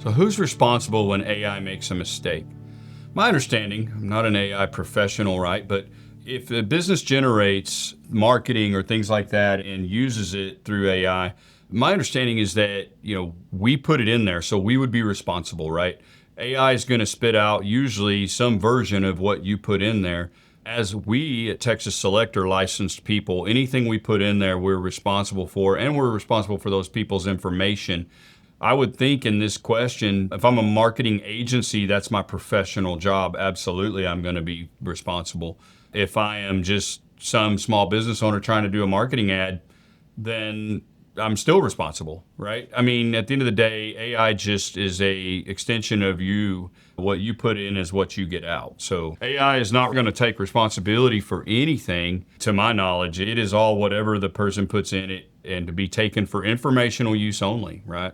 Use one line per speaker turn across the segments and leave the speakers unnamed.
So who's responsible when AI makes a mistake? My understanding, I'm not an AI professional, right? But if a business generates marketing or things like that and uses it through AI, my understanding is that, we put it in there, so we would be responsible, right? AI is going to spit out usually some version of what you put in there. As we at Texas Select are licensed people, anything we put in there, we're responsible for, and we're responsible for those people's information. I would think in this question, if I'm a marketing agency, that's my professional job. Absolutely, I'm going to be responsible. If I am just some small business owner trying to do a marketing ad, then I'm still responsible, right? I mean, at the end of the day, AI just is a extension of you. What you put in is what you get out. So AI is not going to take responsibility for anything, to my knowledge. It is all whatever the person puts in it and to be taken for informational use only, right?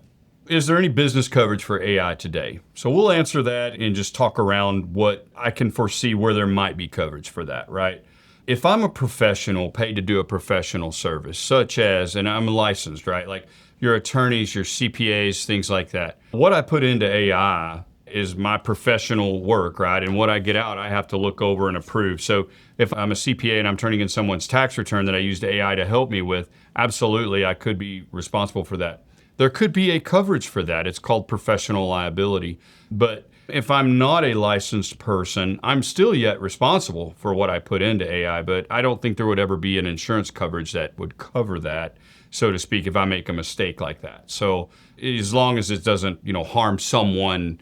Is there any business coverage for AI today? So we'll answer that and just talk around what I can foresee where there might be coverage for that, right? If I'm a professional paid to do a professional service, such as, and I'm licensed, right? Like your attorneys, your CPAs, things like that. What I put into AI is my professional work, right? And what I get out, I have to look over and approve. So if I'm a CPA and I'm turning in someone's tax return that I used AI to help me with, absolutely, I could be responsible for that. There could be a coverage for that. It's called professional liability. But if I'm not a licensed person, I'm still yet responsible for what I put into AI, but I don't think there would ever be an insurance coverage that would cover that, so to speak, if I make a mistake like that. So as long as it doesn't, harm someone,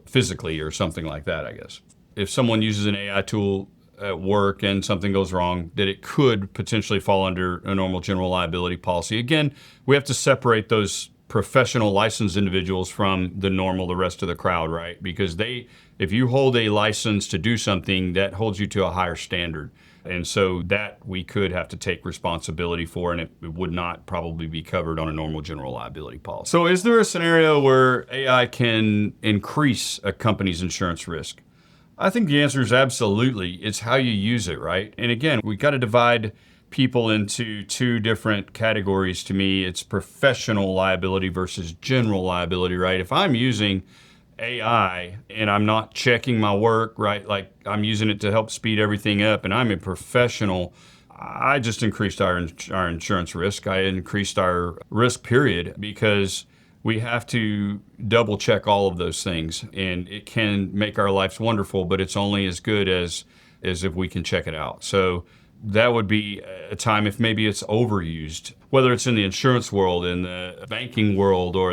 physically or something like that, I guess. If someone uses an AI tool at work and something goes wrong, that it could potentially fall under a normal general liability policy. Again, we have to separate those professional licensed individuals from the rest of the crowd, right? Because if you hold a license to do something, that holds you to a higher standard. And so that we could have to take responsibility for, and it would not probably be covered on a normal general liability policy. So is there a scenario where AI can increase a company's insurance risk? I think the answer is absolutely. It's how you use it, right? And again, we got to divide people into two different categories. To me, it's professional liability versus general liability, right? If I'm using AI and I'm not checking my work, right? Like I'm using it to help speed everything up and I'm a professional, I just increased our insurance risk. I increased our risk period because we have to double check all of those things, and it can make our lives wonderful, but it's only as good as if we can check it out. So that would be a time if maybe it's overused, whether it's in the insurance world, in the banking world, or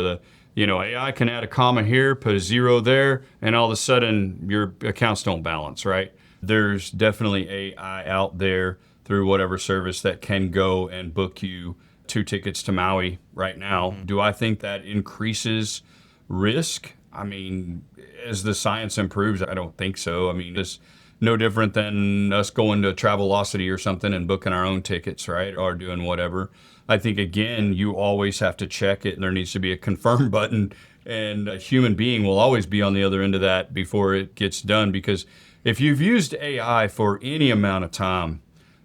AI can add a comma here, put a zero there, and all of a sudden your accounts don't balance, right? There's definitely AI out there through whatever service that can go and book you 2 tickets to Maui right now. Do I think that increases risk? I mean, as the science improves, I don't think so. I mean, it's no different than us going to Travelocity or something and booking our own tickets, right? Or doing whatever. I think, again, you always have to check it, and there needs to be a confirm button, and a human being will always be on the other end of that before it gets done. Because if you've used AI for any amount of time,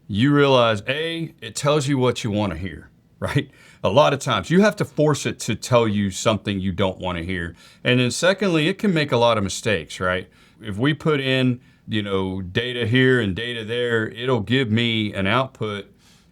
you realize, it tells you what you want to hear, right? A lot of times you have to force it to tell you something you don't want to hear. And then secondly, it can make a lot of mistakes, right? If we put in, data here and data there, it'll give me an output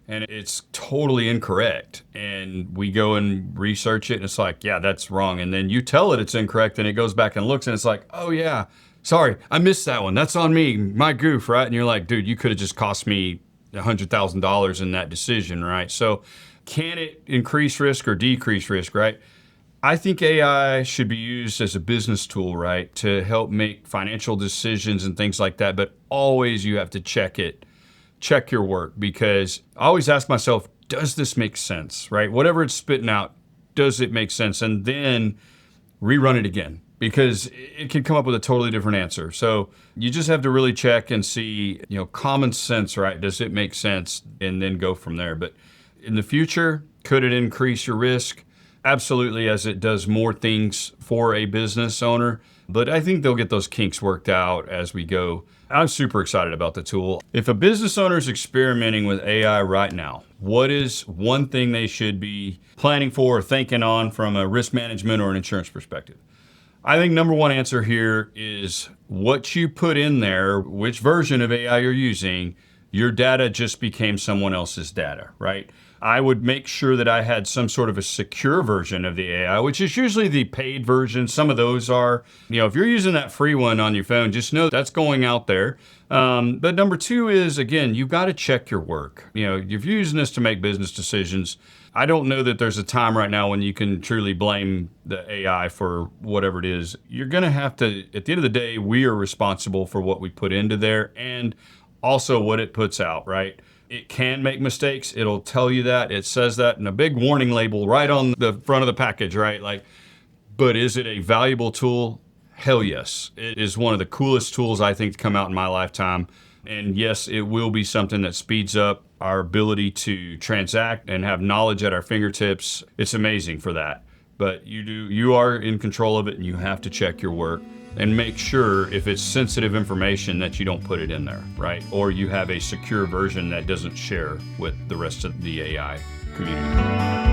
and it's totally incorrect. And we go and research it and it's like, yeah, that's wrong. And then you tell it it's incorrect and it goes back and looks and it's like, oh yeah, sorry, I missed that one. That's on me, my goof, right? And you're like, dude, you could have just cost me $100,000 in that decision, right? So can it increase risk or decrease risk, right? I think AI should be used as a business tool, right, to help make financial decisions and things like that. But always you have to check your work, because I always ask myself, does this make sense, right? Whatever it's spitting out, does it make sense? And then rerun it again, because it can come up with a totally different answer. So you just have to really check and see, common sense, right? Does it make sense? And then go from there. But in the future, could it increase your risk? Absolutely, as it does more things for a business owner. But I think they'll get those kinks worked out as we go. I'm super excited about the tool. If a business owner is experimenting with AI right now, what is one thing they should be planning for or thinking on from a risk management or an insurance perspective? I think number one answer here is what you put in there, which version of AI you're using, your data just became someone else's data, right? I would make sure that I had some sort of a secure version of the AI, which is usually the paid version. Some of those are, if you're using that free one on your phone, just know that's going out there. But number two is, again, you've got to check your work. If you're using this to make business decisions, I don't know that there's a time right now when you can truly blame the AI for whatever it is. You're going to have to, at the end of the day, we are responsible for what we put into there and also what it puts out, right? It can make mistakes. It'll tell you that. It says that in a big warning label right on the front of the package, right? But is it a valuable tool? Hell yes. It is one of the coolest tools I think to come out in my lifetime. And yes, it will be something that speeds up our ability to transact and have knowledge at our fingertips. It's amazing for that. But you are in control of it, and you have to check your work and make sure if it's sensitive information that you don't put it in there, right? Or you have a secure version that doesn't share with the rest of the AI community.